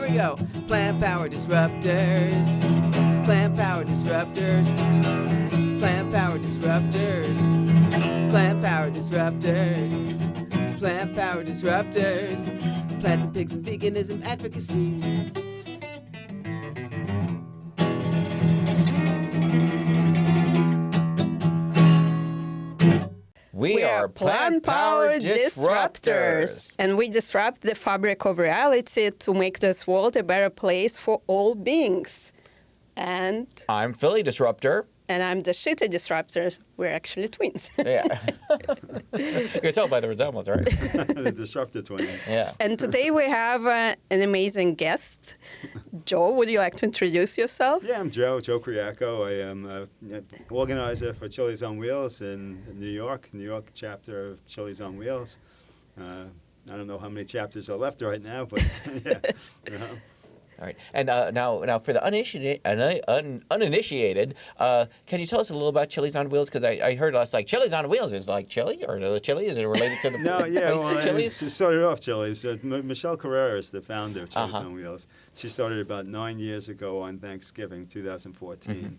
we go. Plant power disruptors. Plant power disruptors. Plant power disruptors. Plant power disruptors. Plant power disruptors. Plants and pigs and veganism advocacy. We are Plant Power Disruptors. And we disrupt the fabric of reality to make this world a better place for all beings. And I'm Philly Disruptor. And I'm Dashita Disruptor. We're actually twins. Yeah. You can tell by the resemblance, right? The Disruptor twins. Yeah. And today we have an amazing guest. Joe, would you like to introduce yourself? Yeah, I'm Joe Creaco. I am an organizer for Chillis On Wheels in New York chapter of Chillis On Wheels. I don't know how many chapters are left right now, but yeah. All right. And now for the uninitiated, can you tell us a little about Chillis on Wheels? Because I heard us like Chillis on Wheels is like chili or the chili? Is it related to the No, yeah, well, Chili's? it started off Chillis. Michelle Carrera is the founder of Chillis on Wheels. She started about 9 years ago on Thanksgiving, 2014. Mm-hmm.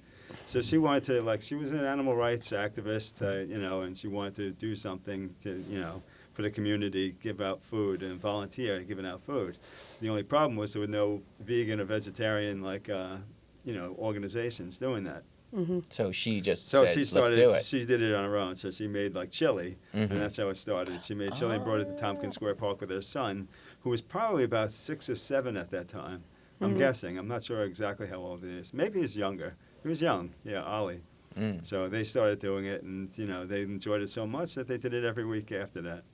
So she wanted to, she was an animal rights activist, and she wanted to do something to, for the community, give out food and volunteer giving out food. The only problem was there were no vegan or vegetarian organizations doing that. Mm-hmm. So she just said, she started, let's do it. She did it on her own. So she made chili, and that's how it started. She made chili and brought it to Tompkins Square Park with her son, who was probably about 6 or 7 at that time. I'm guessing. I'm not sure exactly how old he is. Maybe he's younger. He was young. Yeah, Ollie. So they started doing it, and they enjoyed it so much that they did it every week after that.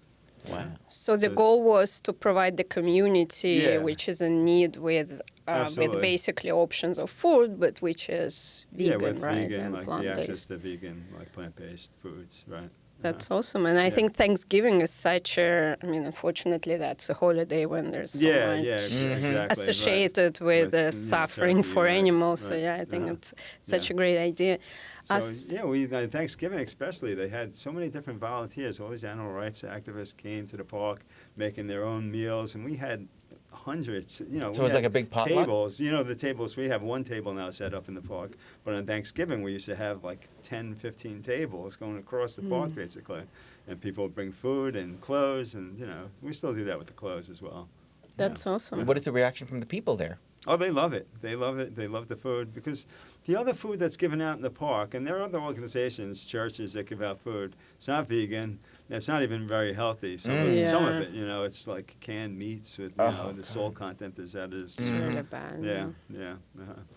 Wow. So the goal was to provide the community, which is in need with basically options of food, but which is vegan, right? Vegan, and the plant-based. access to vegan, plant-based foods, right? That's awesome. And I think Thanksgiving is such unfortunately, that's a holiday when there's so much exactly, associated with suffering turkey, for right, animals. right. So, I think it's such a great idea. So, we Thanksgiving especially, they had so many different volunteers. All these animal rights activists came to the park making their own meals, and we had hundreds, So it was like a big potluck? Tables, the tables, we have one table now set up in the park, but on Thanksgiving we used to have 10, 15 tables going across the park basically, and people would bring food and clothes, and, we still do that with the clothes as well. That's awesome. What is the reaction from the people there? Oh, they love it. They love it. They love the food because the other food that's given out in the park, and there are other organizations, churches that give out food, it's not vegan. It's not even very healthy. Some of it, it's like canned meats with the salt content is that is. It's really bad. Yeah.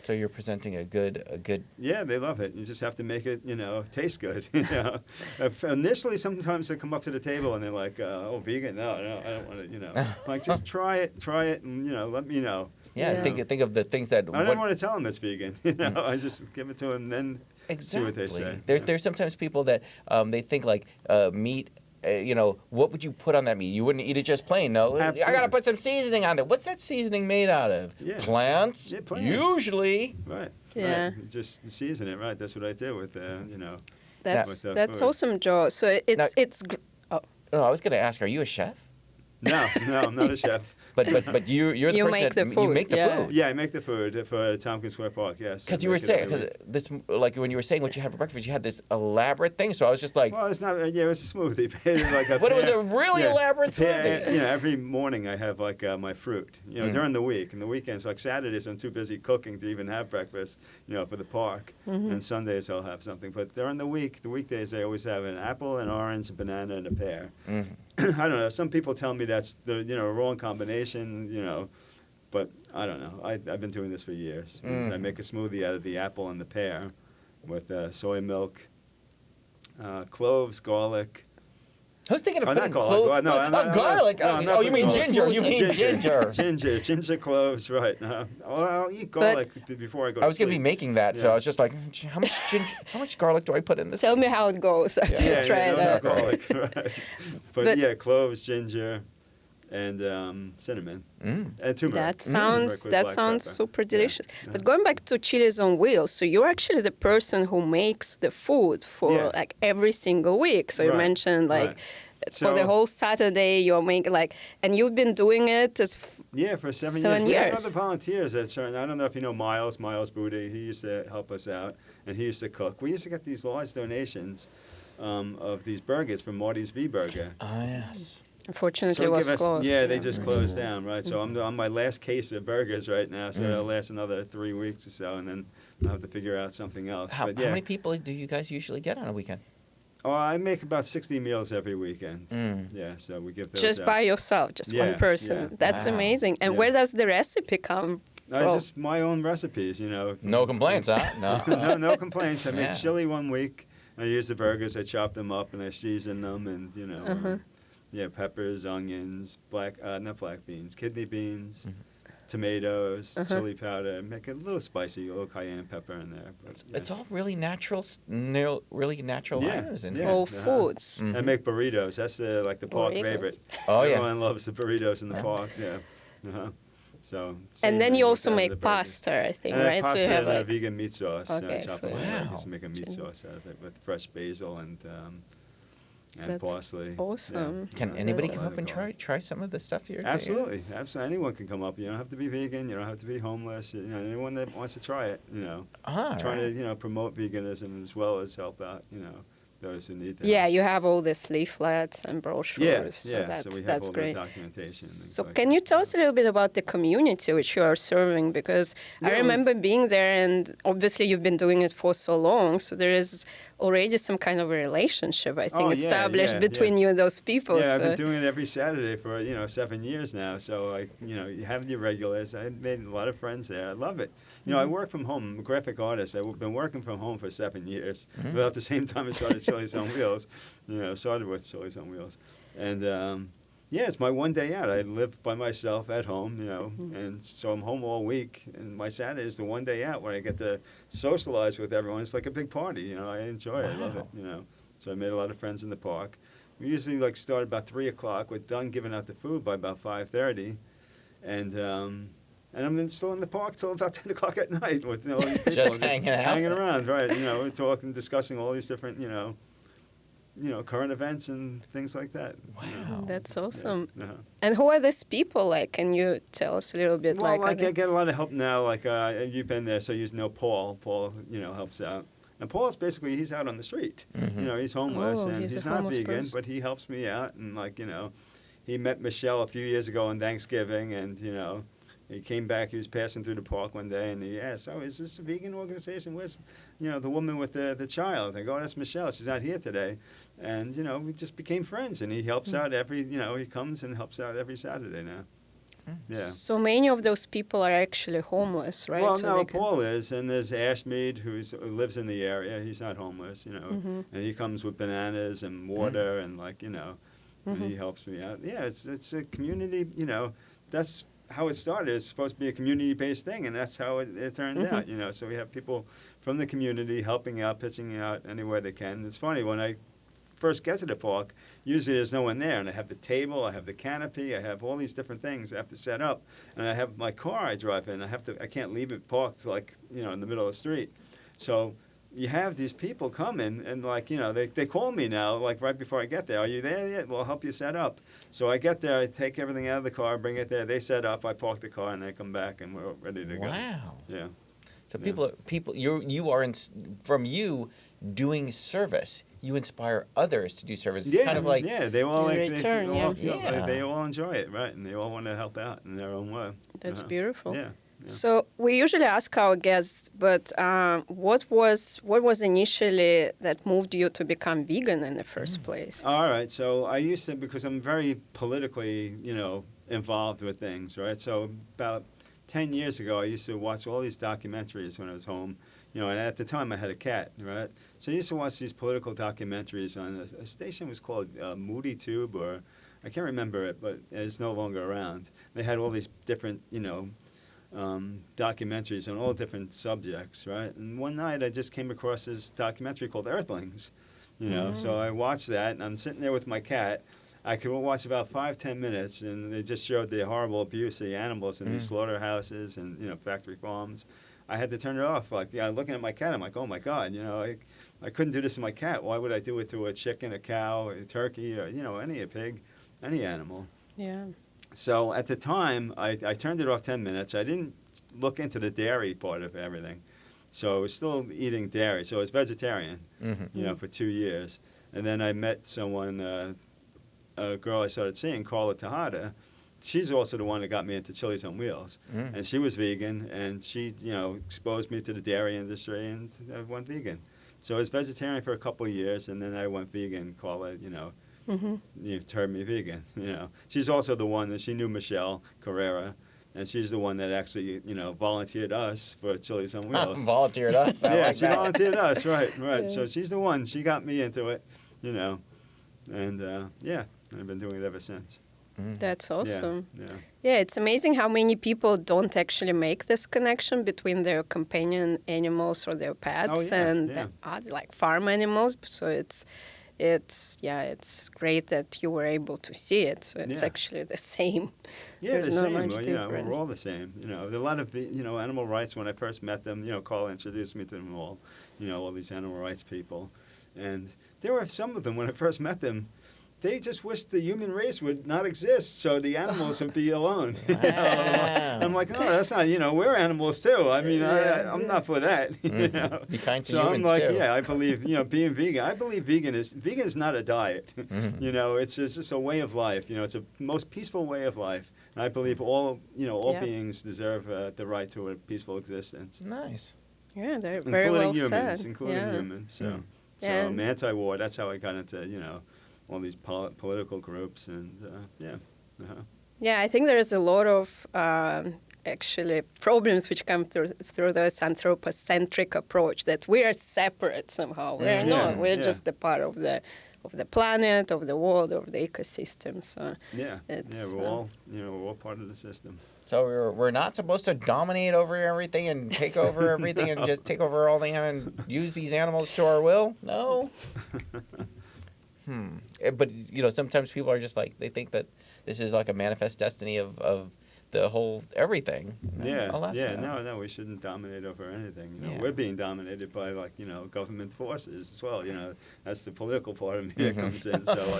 So you're presenting a good. Yeah, they love it. You just have to make it, taste good. Initially, sometimes they come up to the table and they're like, "Oh, vegan? No, I don't want it." Just try it, and let me know. Yeah, think of the things that. I don't want to tell them it's vegan. I just give it to them and then see what they say. There's sometimes people that they think meat. What would you put on that meat? You wouldn't eat it just plain, no? Absolutely. I got to put some seasoning on it. What's that seasoning made out of? Yeah. Plants? Yeah, plants. Usually. Right. Yeah. Right. Just season it, right? That's what I do with, That's food. awesome, Joe. So it's. No, I was going to ask, are you a chef? No, I'm not a chef. But you're the person make that the food. you make the food. Yeah, I make the food for Tompkins Square Park. Yes. Because you were saying, when you were saying what you had for breakfast, you had this elaborate thing. So I was just like, well, it's not. Yeah, it was a smoothie. It but it was a really elaborate smoothie. Every morning I have my fruit. During the week and the weekends, like Saturdays, I'm too busy cooking to even have breakfast. For the park. And Sundays I'll have something. But during the weekdays, I always have an apple, an orange, a banana, and a pear. I don't know. Some people tell me that's the wrong combination. But I don't know. I've been doing this for years. I make a smoothie out of the apple and the pear, with soy milk, cloves, garlic. I was thinking of putting garlic. Garlic. You mean ginger. You mean ginger. Ginger, cloves, right. I'll eat garlic before I go to sleep. I was going to be making that, so I was just like, how much garlic do I put in this? Tell me how it goes after you try that. Garlic, right. But cloves, ginger, and cinnamon, and turmeric. That sounds super delicious. Yeah. But going back to Chillis on Wheels, so you're actually the person who makes the food for every single week. So you mentioned for the whole Saturday you're making and you've been doing it Yeah, for 7 years. 7 We had years. other volunteers at certain. I don't know if you know Miles Booty. He used to help us out, and he used to cook. We used to get these large donations of these burgers from Marty's V Burger. Ah, yes. Unfortunately, So it was give us, closed. yeah, they just closed down, right? So I'm on my last case of burgers right now, so Mm. it'll last another 3 weeks or so, and then I'll have to figure out something else. How But yeah. many people do you guys usually get on a weekend? Oh, I make about 60 meals every weekend. Mm. Yeah, so we give those Just out. by yourself, just Yeah, one person. yeah. That's Wow. amazing. And Yeah. where does the recipe come from? Just my own recipes, you know. No complaints, huh? No. No complaints. I make Yeah. chili one week. I use the burgers. I chop them up and I season them, and you know, Uh-huh. yeah, peppers, onions, not black beans, kidney beans, Mhm. tomatoes, Uh-huh. chili powder. Make it a little spicy, a little cayenne pepper in there. But, yeah. It's all really natural, really natural Yeah, items in yeah. here. Whole uh-huh. foods. Mm. I make burritos. That's the park Burritos. favorite. Oh, yeah. Everyone loves the burritos in the Yeah. park. Yeah. Uh-huh. So. And same then thing you with also that, make the burgers. pasta, I think, And right? pasta So you have and a like vegan meat sauce. Okay, Chop so it up. Wow. I used to make a meat sauce out of it with fresh basil and That's parsley. awesome. Can Yeah. anybody Yeah. come up and try some of the stuff you're Absolutely, absolutely. Anyone can come up. You don't have to be vegan. You don't have to be homeless. You know, anyone that wants to try it. You know, trying to promote veganism as well as help out. You know, those who need them. Yeah, you have all these leaflets and brochures. Yeah, So yeah. that's, So we have that's all great. the documentation. So like can that. you tell us a little bit about the community which you are serving? Because I Yeah, remember being there, and obviously you've been doing it for so long, so there is already some kind of a relationship, I think, Oh, yeah, established yeah, between yeah. you and those people. Yeah, I've so. been doing it every Saturday for 7 years now. So you have your regulars. I made a lot of friends there. I love it. You know, I work from home. I'm a graphic artist. I've been working from home for 7 years. About the same time I started Chillis On Wheels. Started with Chillis On Wheels, and it's my one day out. I live by myself at home. And so I'm home all week. And my Saturday is the one day out when I get to socialize with everyone. It's like a big party. I enjoy it. I love it. So I made a lot of friends in the park. We usually start about 3:00. We're done giving out the food by about 5:30, and I'm still in the park till about 10 o'clock at night with all these people Just hanging out. hanging around, right? We're talking, discussing all these different, current events and things like that. Wow. That's awesome. Yeah. And who are these people like? Can you tell us a little bit? Well, are I they- get a lot of help now. Like you've been there, so you know Paul. Paul, helps out. And Paul's basically he's out on the street. He's homeless Oh, and he's he's a not homeless vegan, person. but he helps me out. And he met Michelle a few years ago on Thanksgiving, and he came back. He was passing through the park one day, and he asked, "Oh, is this a vegan organization? Where's, the woman with the child?" I go, "Oh, that's Michelle. She's not here today." And we just became friends. And he helps out he comes and helps out every Saturday now. Yeah. So many of those people are actually homeless, right? Well, So no, they can- Paul is, and there's Ashmead who lives in the area. He's not homeless, Mm-hmm. and he comes with bananas and water and and he helps me out. Yeah, it's a community. That's how it started. It's supposed to be a community-based thing, and that's how it turned out. So we have people from the community helping out, pitching out anywhere they can. It's funny when I first get to the park, usually there's no one there, and I have the table, I have the canopy, I have all these different things I have to set up, and I have my car I drive in. I can't leave it parked in the middle of the street. So you have these people coming, and they call me now right before I get there. Are you there yet? Well, I'll help you set up. So I get there, I take everything out of the car, bring it there. They set up, I park the car, and they come back, and we're ready to go. Wow. Yeah. So Yeah. people, you are from you doing service. You inspire others to do service. It's kind of like they all In like return, they all, yeah. they all enjoy it, right? And they all want to help out in their own way. That's Uh-huh. beautiful. Yeah. So we usually ask our guests, but what was initially that moved you to become vegan in the first place? All right. So I used to, because I'm very politically, involved with things, right? So about 10 years ago, I used to watch all these documentaries when I was home. And at the time I had a cat, right? So I used to watch these political documentaries on a station was called Moody Tube, or I can't remember it, but it's no longer around. They had all these different, documentaries on all different subjects, right? And one night I just came across this documentary called Earthlings, So I watched that, and I'm sitting there with my cat. I could watch about 5-10 minutes, and they just showed the horrible abuse of the animals in these slaughterhouses and factory farms. I had to turn it off. Looking at my cat, I'm like, oh my God, I couldn't do this to my cat. Why would I do it to a chicken, a cow, a turkey, or a pig, any animal? Yeah. So at the time, I turned it off 10 minutes. I didn't look into the dairy part of everything. So I was still eating dairy. So I was vegetarian, for 2 years. And then I met someone, a girl I started seeing, Carla Tejada. She's also the one that got me into Chillis On Wheels. And she was vegan, and she, exposed me to the dairy industry, and I went vegan. So I was vegetarian for a couple of years, and then I went vegan. Carla, turned me vegan. She's also the one that she knew Michelle Carrera, and she's the one that actually, volunteered us for Chillis On Wheels. Volunteered us. She volunteered us. Right. Yeah. So she's the one. She got me into it, and I've been doing it ever since. That's awesome. Yeah. It's amazing how many people don't actually make this connection between their companion animals or their pets and the other, like farm animals. So it's great that you were able to see it. So it's actually the same. Yeah, There's the not same. much Well, difference. we're all the same. A lot of animal rights. When I first met them, Carl introduced me to them all. All these animal rights people, and there were some of them when I first met them. They just wished the human race would not exist, so the animals would be alone. I'm like, no, that's not. We're animals too. I mean, I'm not for that. Be kind to so humans I'm like, too. I believe, being vegan. I believe vegan is not a diet. It's just a way of life. It's a most peaceful way of life. And I believe all beings deserve the right to a peaceful existence. Nice. Yeah, they're very well said. Including humans. So I'm anti-war. That's how I got into all these political groups, and Yeah, I think there's a lot of actually problems which come through this anthropocentric approach that we are separate somehow. We're not. We're just a part of the planet, of the world, of the ecosystem. So we're all part of the system. So we're not supposed to dominate over everything and take over everything and just take over all the and use these animals to our will? No. But sometimes people are just like, they think that this is like a manifest destiny of the whole everything. No, we shouldn't dominate over anything. We're being dominated by government forces as well. That's the political part of me that comes in. So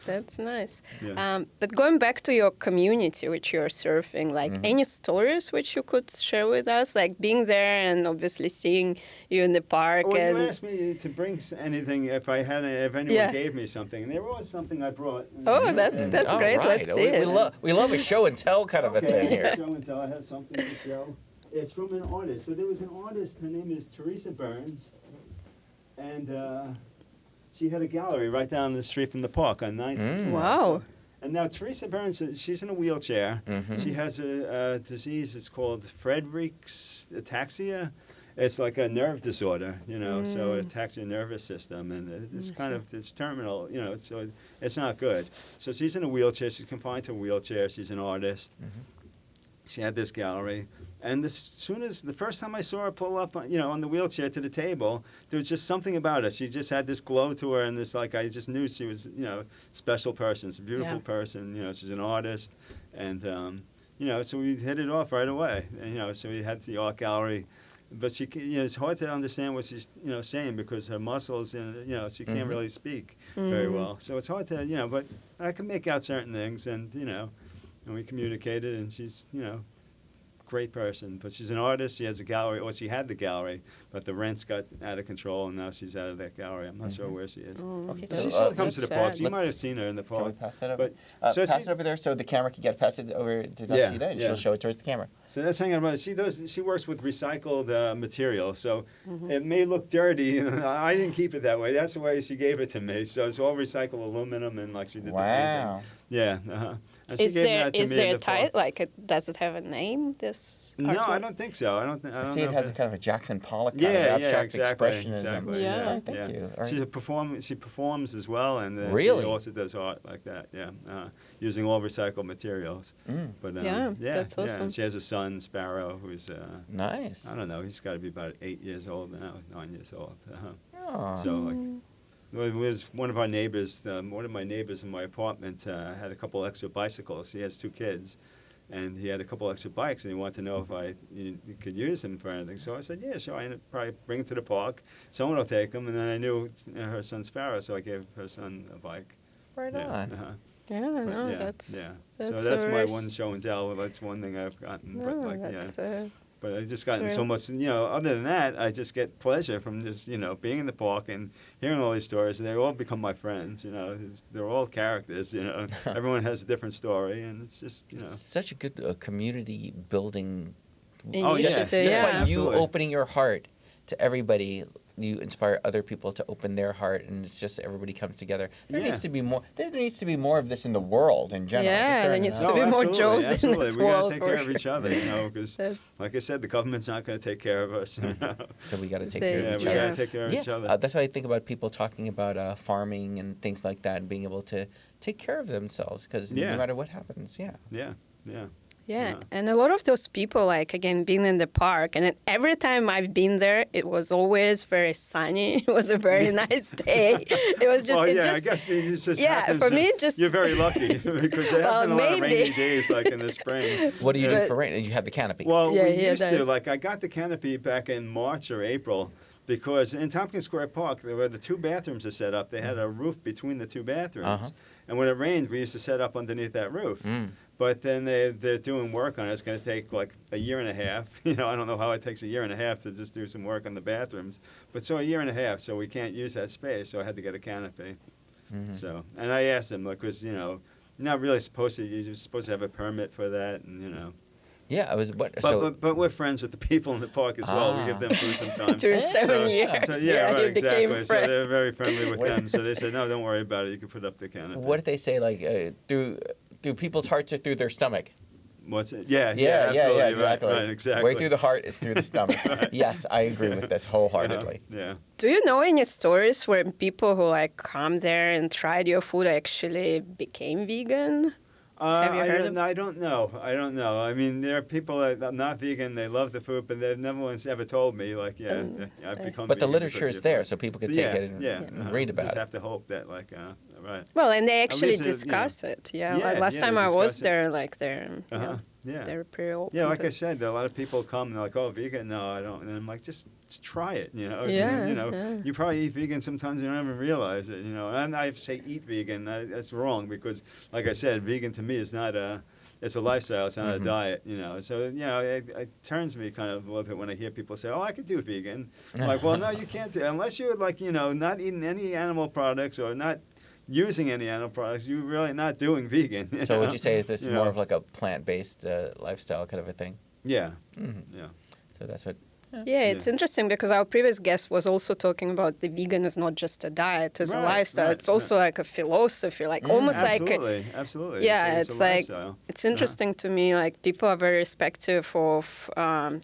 That's nice. Yeah. But going back to your community, which you're surfing, any stories which you could share with us, like being there and obviously seeing you in the park. Well, you asked me to bring anything if anyone gave me something, and there was something I brought. Oh, that's great. Right. Let's see it. We love a show and tell kind of a thing here. Show and tell. I have something to show. It's from an artist. So there was an artist. Her name is Teresa Burns, and she had a gallery right down the street from the park on 9th. Wow. And now Teresa Burns, she's in a wheelchair. She has a disease. It's called Friedreich's ataxia. It's like a nerve disorder, so it attacks your nervous system, and it's it's terminal, so it's not good. So she's in a wheelchair. She's confined to a wheelchair. She's an artist. She had this gallery, and the first time I saw her pull up, on the wheelchair to the table, there was just something about her. She just had this glow to her, and I just knew she was, special person. She's a beautiful person. She's an artist, and so we hit it off right away. And, so we had the art gallery. But she, it's hard to understand what she's, saying because her muscles, and she can't really speak very well. So it's hard to, but I can make out certain things, and and we communicated, and she's, great person. But she's an artist. She has a gallery, or she had the gallery, but the rents got out of control, and now she's out of that gallery. I'm not sure where she is. Okay, she still comes to the park. You might have seen her in the park. Can we pass that over? But, pass it over there so the camera can get passed over to Dashita, and she'll show it towards the camera. So that's hanging about. She works with recycled material, so it may look dirty. I didn't keep it that way. That's the way she gave it to me. So it's all recycled aluminum, and she did the painting. Yeah. Is there a title? Does it have a name? This artwork? No, I don't think so. I see it has a kind of a Jackson Pollock kind of abstract expressionism. Exactly. Yeah. Thank you. She performs as well, and really? She also does art like that. Yeah, using all recycled materials. But that's awesome. And she has a son, Sparrow, who's nice. I don't know. He's got to be about 8 years old now, 9 years old. Oh. So it was one of our neighbors. One of my neighbors in my apartment had a couple extra bicycles. He has 2 kids, and he had a couple extra bikes, and he wanted to know if I could use them for anything. So I said, yeah, sure. I'd probably bring them to the park. Someone will take them, and then I knew her son Sparrow, so I gave her son a bike. Right on. Yeah, no, yeah, that's yeah. that's So that's a my very one show and tell. That's one thing I've gotten. No, But like, that's But I just gotten It's so real. much, other than that, I just get pleasure from just, being in the park and hearing all these stories. And they all become my friends, They're all characters, Everyone has a different story, and it's just, Such a good community building. Oh, yeah. Just yeah. by you Absolutely. opening your heart to everybody, you inspire other people to open their heart, and it's just everybody comes together. There Yeah. needs to be more. There needs to be more of this in the world in general. Yeah, Just there throwing needs it to out. be more absolutely, Joes in absolutely. this We got world, to take for care of sure. each other, because, That's- like I said, the government's not going to take care of us. So we got to take They- care Yeah, of each we other. got to take care of each other. That's why I think about people talking about farming and things like that, and being able to take care of themselves. Because Yeah. no matter what happens, Yeah, yeah. Yeah, Yeah. and a lot of those people, like, again, being in the park, and then every time I've been there, it was always very sunny. It was a very nice day. It was just, Well, it yeah, I just, guess it just yeah, happens for that me, it just- you're very lucky because there Well, have been a lot of maybe. rainy days, like in the spring. what do you do But- for rain? You have the canopy. Well, Yeah, we yeah, used to. that- Like, I got the canopy back in March or April because in Tompkins Square Park, where the two bathrooms are set up, they had a roof between the two bathrooms. Uh-huh. And when it rained, we used to set up underneath that roof. But then they're doing work on it. It's going to take like a year and a half. I don't know how it takes a year and a half to just do some work on the bathrooms. But so a year and a half, so we can't use that space. So I had to get a canopy. So, and I asked them, like, because, you're not really supposed to, you're supposed to have a permit for that, and, Yeah, I was. But, but we're friends with the people in the park as well. We give them food sometimes. through 7 years. So, yeah, right, you exactly. became So friends. they're very friendly with them. So they said, no, don't worry about it. You can put up the canopy. what did they say? Like through people's hearts or through their stomach? What's it? Yeah, Yeah, absolutely. exactly. Right, exactly. Way through the heart is through the stomach. Yes, I agree with this wholeheartedly. Yeah. Do you know any stories where people who like come there and tried your food actually became vegan? Have you heard of- I don't know. I mean, there are people that are not vegan. They love the food, but they've never once ever told me, like, I've become But the vegan literature because is of there, your so people could food. take it and read Just about it. have to hope that, like, right. Well, and they actually least, discuss it. Yeah, Yeah, like last yeah, time they I was discuss it. there, like they're Yeah. they're pretty open. Yeah, like to I said, a lot of people come and they're like, "Oh, vegan? No, I don't." And I'm like, just try it, Yeah, yeah. You probably eat vegan sometimes you don't even realize it, And I say eat vegan. That's wrong because, like I said, vegan to me is not it's a lifestyle. It's not a diet, So it turns me kind of a little bit when I hear people say, "Oh, I could do vegan." I'm like, well, no, you can't do unless you're like not eating any animal products or not using any animal products. You're really not doing vegan. So would you say this is You more know? of like a plant-based lifestyle kind of a thing? Yeah. Mm-hmm. Yeah. So that's what. Yeah, it's interesting because our previous guest was also talking about the vegan is not just a diet, it's a Right, lifestyle. right, it's also like a philosophy, like almost like Absolutely. yeah, It's it's a like lifestyle. it's interesting to me. Like people are very respectful of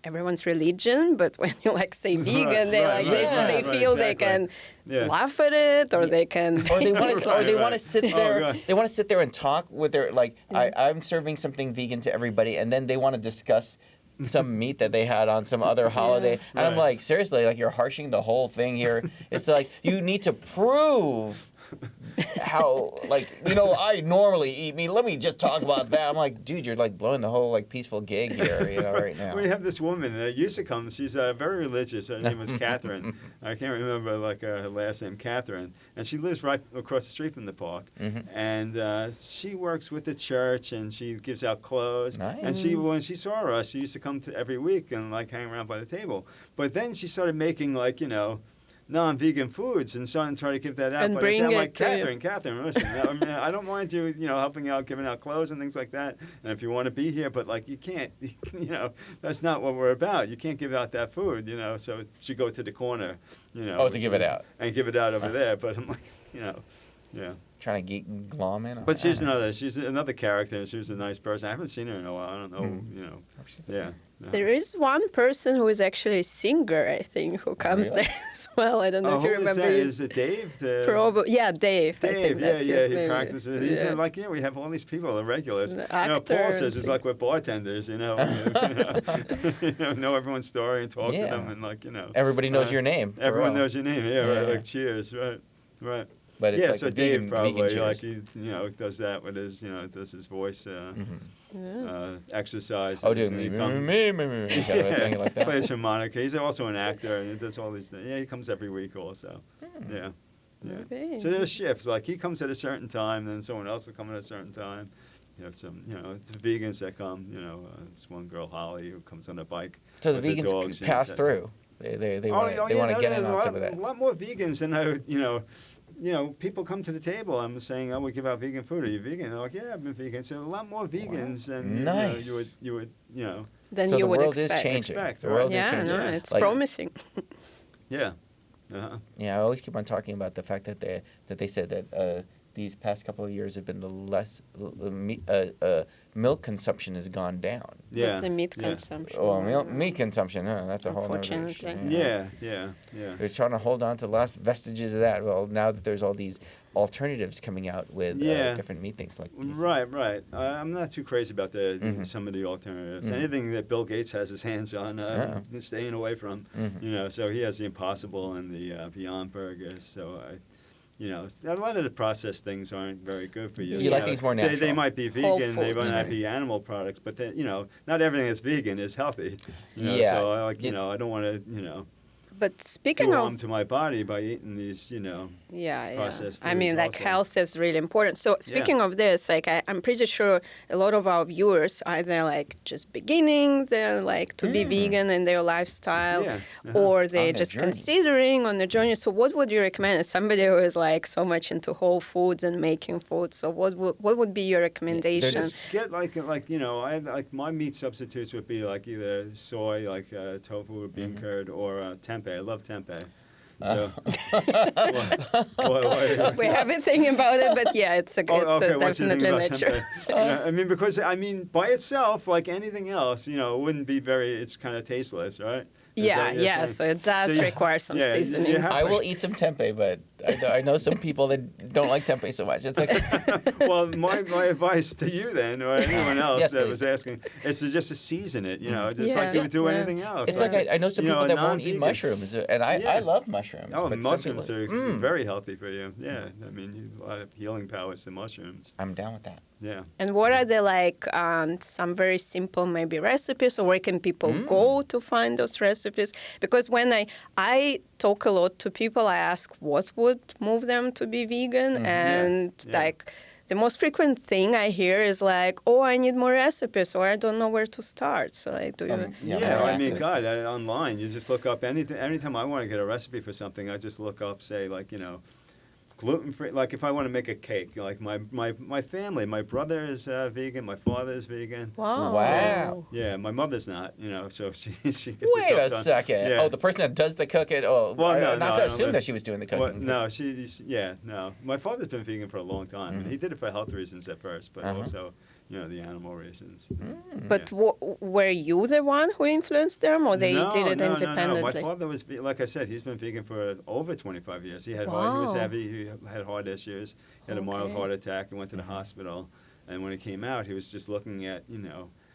everyone's religion, but when you like say vegan, they right, like they right, feel exactly. they can Yeah. laugh at it, or they can. Or they want to. Or they Right, want to right. sit Oh, there. God. They want to sit there and talk with their like. I'm serving something vegan to everybody, and then they want to discuss some meat that they had on some other holiday, and I'm Right. like, seriously, like you're harshing the whole thing here. It's like you need to prove how, like, I normally eat meat. Let me just talk about that. I'm like, dude, you're like blowing the whole like peaceful gig here, right now. We have this woman that used to come. She's very religious. Her name was Catherine. I can't remember like her last name, Catherine. And she lives right across the street from the park. Mhm. And she works with the church and she gives out clothes. Nice. And when she saw us, she used to come to every week and like hang around by the table. But then she started making like non-vegan foods and starting to try to give that out. And But bring I'm it like, to you. Catherine, listen, I don't mind you, helping out, giving out clothes and things like that. And if you want to be here, but like you can't, that's not what we're about. You can't give out that food, So she go to the corner, to give it out. and give it out over there. But I'm like, yeah. Trying to glom in. But she's another character. She was a nice person. I haven't seen her in a while. I don't know, Yeah. There is one person who is actually a singer, I think, who comes Really? there as well. I don't know if you who is remember. that? his- Is it Dave? Yeah, Dave. I think Dave, that's yeah, his he name. practices. He said, Yeah. like, we have all these people, the regulars. He's an Paul actor says and it's like we're bartenders, know everyone's story and talk to Yeah. them and like, Everybody knows your name. for Everyone real. knows your name, yeah, right, Yeah. like cheers, right. But it's Yeah, like so the Dave vegan probably, cheers. like, he, does that with his, does his voice exercise. Oh, dude, me, kind of a thing like that. Plays harmonica. He's also an actor and he does all these things. Yeah, he comes every week also. Yeah. Yeah. Okay. So there's shifts. Like he comes at a certain time, then someone else will come at a certain time. You have some, it's vegans that come. This one girl, Holly, who comes on a bike. So the with vegans dogs, pass through. They want to get in on some of that. A lot more vegans than people come to the table. I'm saying, we give out vegan food. Are you vegan? They're like, yeah, I've been vegan. So a lot more vegans than Nice. you would. Then So you the would world expect. is changing. Expect, The world Yeah, is changing. no, it's Like- promising. Yeah. Uh-huh. Yeah, I always keep on talking about the fact that they said that these past couple of years have been milk consumption has gone down. Yeah. But the meat yeah. consumption. Oh, meat consumption, that's a whole nother Unfortunately. issue. Yeah. They're trying to hold on to the last vestiges of that. Well, now that there's all these alternatives coming out with different meat things like these. Right. I'm not too crazy about some of the alternatives. Anything that Bill Gates has his hands on, I'm staying away from. So he has the Impossible and the Beyond Burgers. So a lot of the processed things aren't very good for you. You like things more natural. They might be Whole vegan, they foods, might not right. be animal products, but then, not everything that's vegan is healthy. Yeah. So I I don't want to, But do speaking harm of to my body by eating these, yeah. processed I mean, foods like also. health is really important. So speaking of this, like I'm pretty sure a lot of our viewers either like just beginning their like to be vegan in their lifestyle, Yeah, or On they're their just journey. considering on the journey. So what would you recommend as somebody who is like so much into whole foods and making food? So what would be your recommendation? Just get like I like my meat substitutes would be like either soy, like tofu or bean curd, or tempeh. I love tempeh. So We have been thinking about it, but yeah, it's okay. What's your thing definitely about natural. tempeh? Because by itself, like anything else, it wouldn't be it's kind of tasteless, right? Is that what you're saying? So it does So you- require some yeah, you seasoning. have- I will eat some tempeh, but I know some people that don't like tempeh so much. It's like, Well, my advice to you then, or anyone else Yes, that please. was asking, is to just to season it, just like you would do Yeah. anything else. it's like I know some people a that won't eat non-vegan. mushrooms, and I Yeah. love mushrooms. Oh, but some mushrooms people- are very healthy for you. Yeah, I mean, a lot of healing powers to mushrooms. I'm down with that. Yeah. And what are the like some very simple maybe recipes, or where can people go to find those recipes? Because when I talk a lot to people, I ask what would move them to be vegan, and Yeah. like the most frequent thing I hear is like, oh, I need more recipes, or I don't know where to start. So like, do you? Yeah, I mean, access. God, online, you just look up anything. Anytime I want to get a recipe for something, I just look up, say, like, gluten-free. Like, if I want to make a cake, like my family, my brother is vegan, my father is vegan. Wow. Wow. Yeah, my mother's not, so she gets Wait it a tough done. second. Yeah. Oh, the person that does the cooking. Oh, Well, no, not no, to no, assume but- that she was doing the cooking. Well, no, no. My father's been vegan for a long time. And he did it for health reasons at first, but also, the animal reasons. But were you the one who influenced them, or they no, did it no, independently? No. My father was, like I said, he's been vegan for over 25 years. He was Wow. heavy. He had heart issues. He had a mild Okay. heart attack. He went to the hospital. And when he came out, he was just looking at,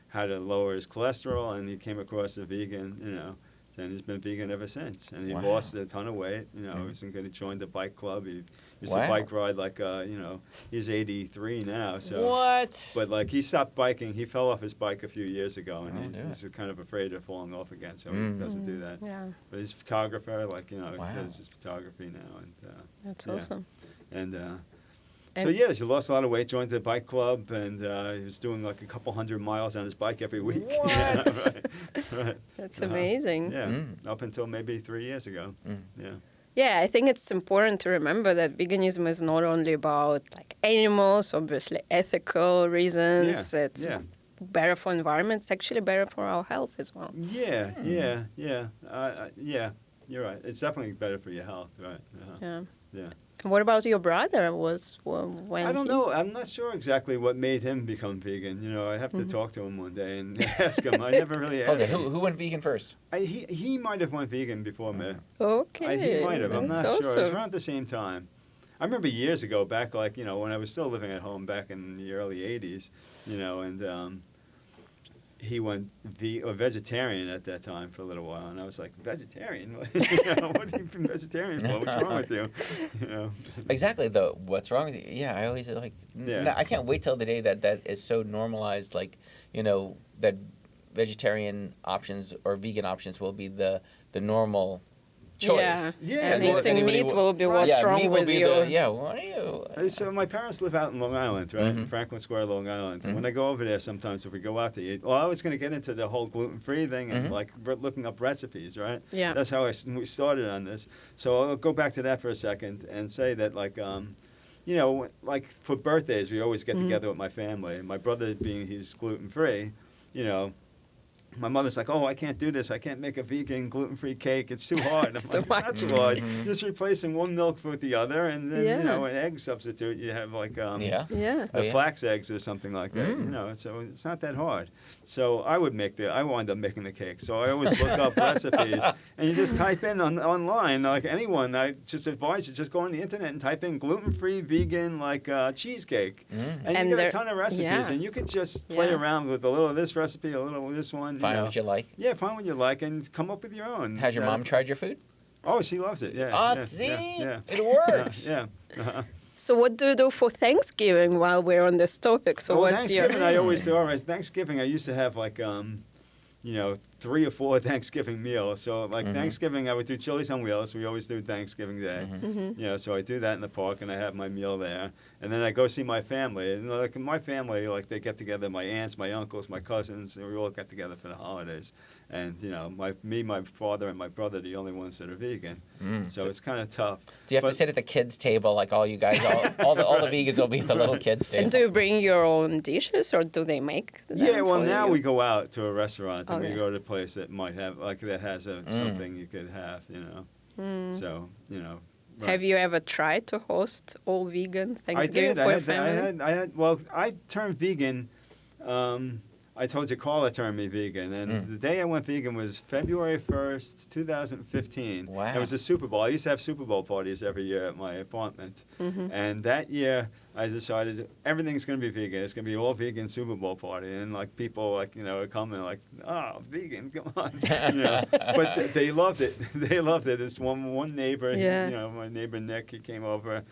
how to lower his cholesterol. And he came across a vegan, and he's been vegan ever since. And he Wow. lost a ton of weight. He joined the bike club. He used to Wow. bike ride like, he's 83 now. So. What? But like he stopped biking, he fell off his bike a few years ago, and Oh, he's kind of afraid of falling off again, so he doesn't do that. Yeah, But he's a photographer, like Wow. he does his photography now, and that's yeah. awesome. and And- so yeah, he lost a lot of weight, joined the bike club, and he was doing like a couple hundred miles on his bike every week. What? Yeah, right. That's amazing. Yeah, up until maybe 3 years ago. Yeah. Yeah, I think it's important to remember that veganism is not only about like animals, obviously ethical reasons. Yeah, It's yeah. better for environment. It's actually better for our health as well. Yeah, yeah. You're right. It's definitely better for your health, right? Yeah. Yeah. And what about your brother? When I don't he- know. I'm not sure exactly what made him become vegan. I have to talk to him one day and ask him. I never really asked Okay, him. who went vegan first? He might have went vegan before me. Okay. He might have. I'm not That's sure. It was awesome. around the same time. I remember years ago, back like, when I was still living at home back in the early 80s, and he went vegetarian at that time for a little while, and I was like, vegetarian? What have you been vegetarian for? What's wrong with you? Exactly, though. What's wrong with you? Yeah, I always like. Yeah. I can't wait till the day that is so normalized, like that vegetarian options or vegan options will be the normal choice. Yeah, and well, eating anybody meat will- will be what's yeah, wrong meat will with be you. what are you? So my parents live out in Long Island, right? In Franklin Square, Long Island. And when I go over there, sometimes if we go out to eat, well, I was going to get into the whole gluten-free thing and like looking up recipes, right? Yeah. That's how we started on this. So I'll go back to that for a second and say that like, you know, like for birthdays, we always get together with my family. And my brother, being he's gluten-free, you know, my mother's like, oh, I can't do this. I can't make a vegan gluten-free cake. It's too hard. I'm like, it's not too hard. Just replacing one milk with the other, and then you know, an egg substitute. You have like flax eggs or something like that. You know, so it's not that hard. So I wind up making the cake. So I always look up recipes, and you just type in online. Like anyone, I just advise you just go on the internet and type in gluten-free vegan like cheesecake, and you get a ton of recipes, and you can just play around with a little of this recipe, a little of this one. Find what you like. Yeah, find what you like and come up with your own. Has your mom tried your food? Oh, she loves it. Yeah. Oh, yeah, see, yeah, it works. Yeah. Uh-huh. So what do you do for Thanksgiving while we're on this topic? So Well, what's your... Thanksgiving, I always do. All right, Thanksgiving, I used to have like, you know, 3 or 4 Thanksgiving meals. So like Thanksgiving, I would do Chillis On Wheels. We always do Thanksgiving Day. You know, so I do that in the park, and I have my meal there. And then I go see my family. And like my family, like they get together, my aunts, my uncles, my cousins, and we all get together for the holidays. And you know, my father, and my brother are the only ones that are vegan. So it's kind of tough. Do you have to sit at the kids' table like all you guys, all the vegans will be at the little kids' table? And do you bring your own dishes, or do they make them Yeah, well, for now you? we go out to a restaurant and we Okay. go to a place that might have, like, that has something you could have, you know. So, you know. Right. Have you ever tried to host all vegan I Thanksgiving did. for your family? Well, I turned vegan. I told you Carla turned me vegan, and the day I went vegan was February 1st, 2015. Wow. It was a Super Bowl. I used to have Super Bowl parties every year at my apartment. And that year, I decided everything's going to be vegan. It's going to be all vegan Super Bowl party. And, like, people, like, you know, would come and, like, oh, vegan, come on. You know? But they loved it. They loved it. This one neighbor, you know, my neighbor Nick, he came over.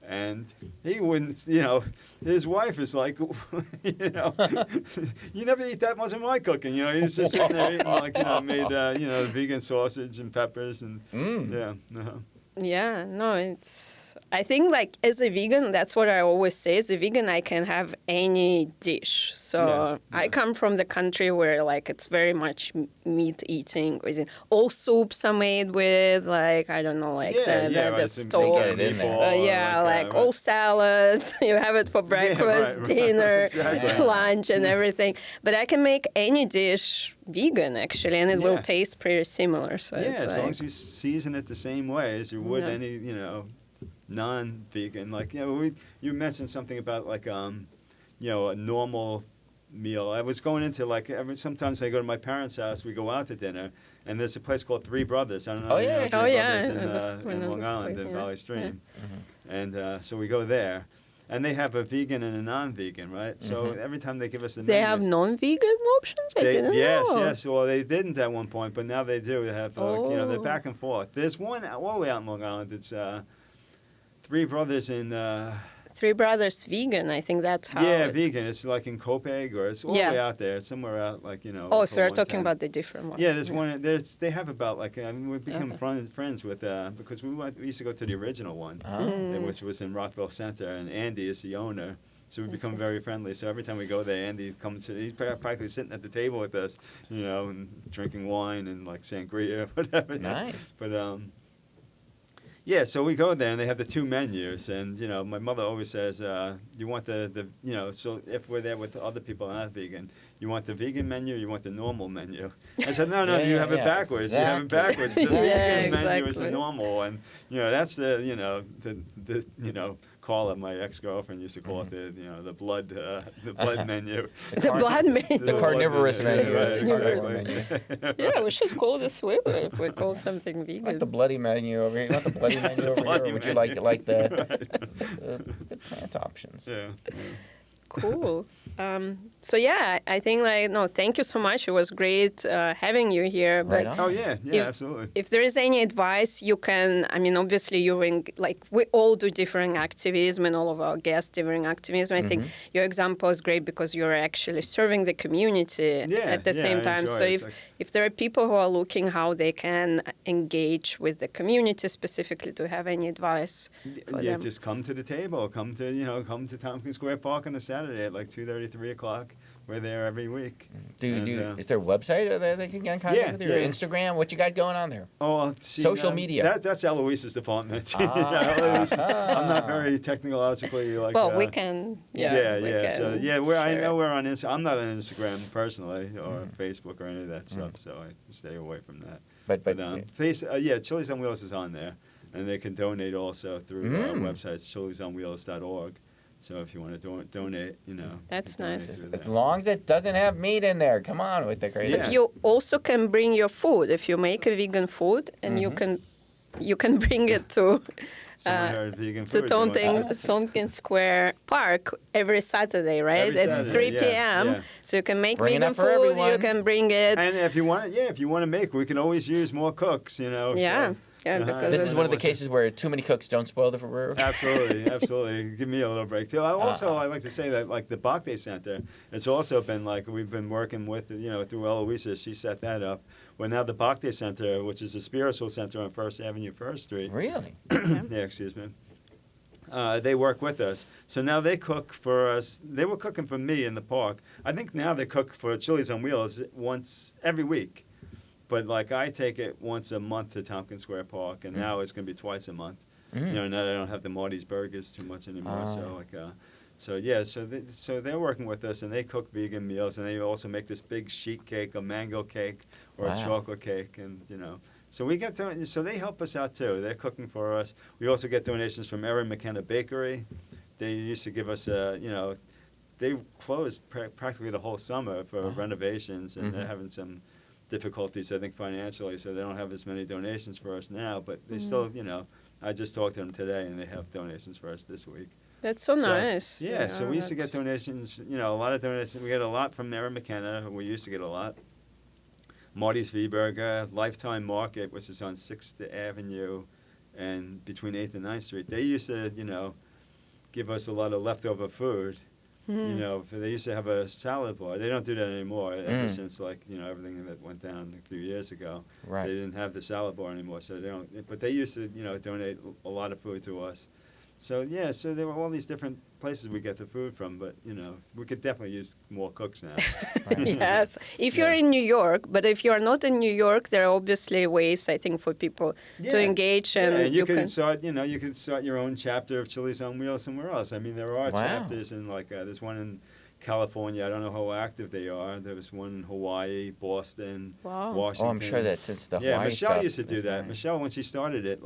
And he wouldn't, you know, his wife is like, you know, you never eat that much of my cooking. You know, he's just sitting there eating, like, you know, made, you know, vegan sausage and peppers and, yeah. Yeah, no, I think, like, as a vegan, that's what I always say. As a vegan, I can have any dish. So I come from the country where, like, it's very much meat eating. All soups are made with, like, I don't know, like the stock. All salads. You have it for breakfast, dinner, lunch, and everything. But I can make any dish vegan, actually, and it will taste pretty similar. So it's as like, long as you season it the same way as you would any, you know, non-vegan. Like, you know, you mentioned something about, like, you know, a normal meal. I was going into, like, sometimes I go to my parents' house, we go out to dinner, and there's a place called Three Brothers. I don't know. Oh, if you yeah. know Three Brothers in Long Island, in yeah. Valley Stream. And so we go there. And they have a vegan and a non-vegan, right? So every time they give us the they menu, have non-vegan options? I didn't know. Yes. Well, they didn't at one point, but now they do. They have, you know, they're back and forth. There's one all the way out in Long Island. It's Three Brothers in... Three Brothers Vegan, I think that's how Yeah, vegan. It's like in Copiague, or it's all the way out there. It's somewhere out, like, you know. Oh, so you're talking 110. about the different one. Yeah, there's one. They have about, like, I mean, we've become friends with, because we used to go to the original one, which was in Rockville Center, and Andy is the owner. So we become very friendly. So every time we go there, Andy comes to, he's practically sitting at the table with us, you know, and drinking wine and, like, sangria, whatever. Nice. But, yeah, so we go there, and they have the 2 menus. And, you know, my mother always says, you want the you know, so if we're there with other people not vegan, you want the vegan menu, you want the normal menu. I said, no, you have it backwards. Exactly. You have it backwards. The vegan menu is the exactly. normal. And, you know, that's the, you know, the you know, Carla, my ex-girlfriend, used to call it the, you know, the blood menu. The blood menu. The carnivorous menu. Right, Exactly. Yeah, we should call this way if we call something You vegan. want the bloody menu over here? You want the bloody menu over here? Or would you like the plant options? Yeah. Cool. So yeah, I think thank you so much. It was great having you here. Right But on. Oh yeah, absolutely. if there is any advice you can, I mean, obviously we all do different activism and all of our guests different activism. I think your example is great because you're actually serving the community at the same I time. enjoy So it. It's if there are people who are looking how they can engage with the community specifically, to have any advice for them? Just come to the table. Come to Tompkins Square Park on a Saturday at like 2:30, 3 o'clock. We're there every week. Is there a website or they can get in contact with you? Or Instagram? What you got going on there? Oh, Social media. That's Eloise's department. Eloise, I'm not very technologically like. Well, we can. Yeah. We can So I know we're on Instagram. I'm not on Instagram personally or Facebook or any of that stuff, so I stay away from that. But Chillis On Wheels is on there, and they can donate also through our website, chillisonwheels.org. So if you want to donate, That's nice. As long as it doesn't have meat in there. Come on with the crazy. Yeah. But you also can bring your food if you make a vegan food, and you can bring it to Tompkins Square Park every Saturday, right? Every At Saturday, 3 p.m. yeah. So you can make Bring it vegan up for food. everyone. You can bring it. And if you want to make, we can always use more cooks. Yeah. So, Yeah, because This is one of the cases where too many cooks don't spoil the brew. Absolutely. Give me a little break too. I like to say that like the Bhakti Center, it's also been like we've been working with through Eloisa. She set that up. Well, now the Bhakti Center, which is a spiritual center on First Avenue, First Street. Really? Yeah, excuse me. They work with us. So now they cook for us. They were cooking for me in the park. I think now they cook for Chillis On Wheels once every week. But like I take it once a month to Tompkins Square Park, and now it's going to be twice a month. Now I don't have the Marty's Burgers too much anymore. So they're working with us, and they cook vegan meals, and they also make this big sheet cake, a mango cake, or a chocolate cake, and So we get so they help us out too. They're cooking for us. We also get donations from Erin McKenna Bakery. They used to give us they closed practically the whole summer for renovations, and they're having some difficulties, I think, financially, so they don't have as many donations for us now, but they still, I just talked to them today, and they have donations for us this week. That's so nice. Yeah, so we used to get donations, a lot of donations. We get a lot from Erin McKenna. We used to get a lot. Marty's V-Burger, Lifetime Market, which is on 6th Avenue and between 8th and 9th Street. They used to, give us a lot of leftover food. They used to have a salad bar. They don't do that anymore ever since, everything that went down a few years ago. Right. They didn't have the salad bar anymore, so they don't. But they used to, donate a lot of food to us. So there were all these different places we get the food from, but we could definitely use more cooks now. Yes, if you're in New York, but if you're not in New York, there are obviously ways, I think, for people to engage, and you can start. You can start your own chapter of Chillis On Wheels somewhere else. I mean, there are chapters in there's one in California. I don't know how active they are. There was one in Hawaii, Boston, Washington. Oh, I'm sure that since the Hawaii Michelle stuff used to do that. nice. Michelle, when she started it,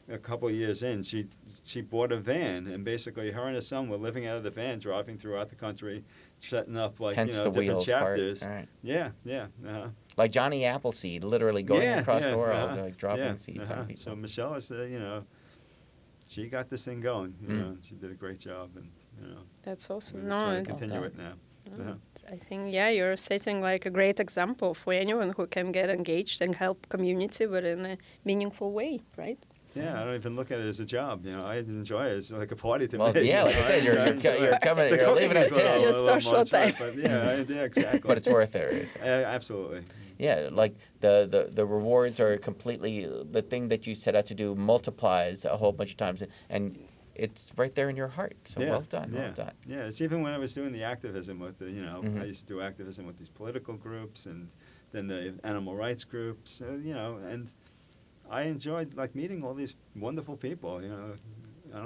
a couple of years in, she bought a van, and basically her and her son were living out of the van, driving throughout the country, setting up Hence the different wheels chapters. part. All right. Yeah. Like Johnny Appleseed, literally going across the world, dropping seeds on people. So Michelle is, she got this thing going. She did a great job, and that's awesome. we're just trying to continue it now. I think, you're setting a great example for anyone who can get engaged and help community, but in a meaningful way, right? Yeah, I don't even look at it as a job. I enjoy it. It's like a party to me. Yeah, like I said, you're coming, you're leaving at 10. Your social time. But yeah, exactly. But it's worth it. Absolutely. Yeah, like the rewards are completely, the thing that you set out to do multiplies a whole bunch of times, and it's right there in your heart. So well done. Yeah, it's even when I was doing the activism with I used to do activism with these political groups, and then the animal rights groups, and I enjoyed meeting all these wonderful people. A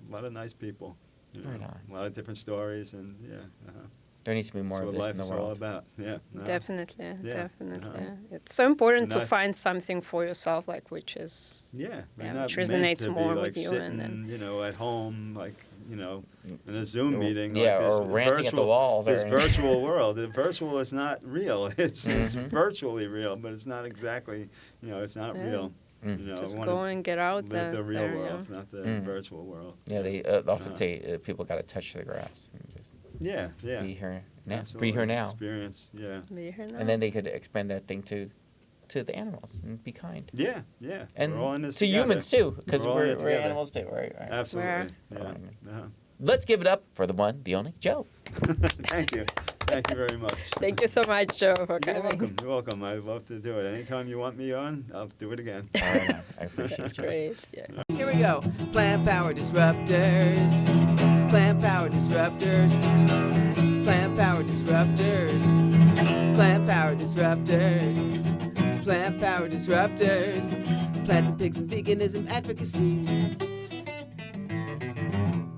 lot of nice people. Right on. A lot of different stories, and There needs to be more of this in the world. That's what life is all about. Yeah. Definitely. Uh-huh. It's so important to find something for yourself, which is which resonates more with you, sitting, at home, in a Zoom meeting. Or ranting at the walls. This virtual world. The virtual is not real. It's virtually real, but it's not exactly. It's not real. Just go and get out there. Live the real world, not the virtual world. Yeah, they often say people got to touch the grass. Yeah, yeah. Be here now. Absolutely. Be here now. Experience, yeah. Be here now. And then they could expand that thing to the animals and be kind. Yeah, yeah. And we're all in this to together. humans too, because We're all in we're it together. animals too, right? Absolutely. We're- Yeah. Uh-huh. Let's give it up for the one, the only Joe. Thank you. Thank you very much. Thank you so much, Joe, for You're coming. welcome. You're welcome. I'd love to do it. Anytime you want me on, I'll do it again. All right, I appreciate That's you. great. Yeah. Here we go. Plant Power Disruptors. Plant Power Disruptors. Plant Power Disruptors. Plant Power Disruptors. Plant Power Disruptors. Plants and pigs and veganism advocacy.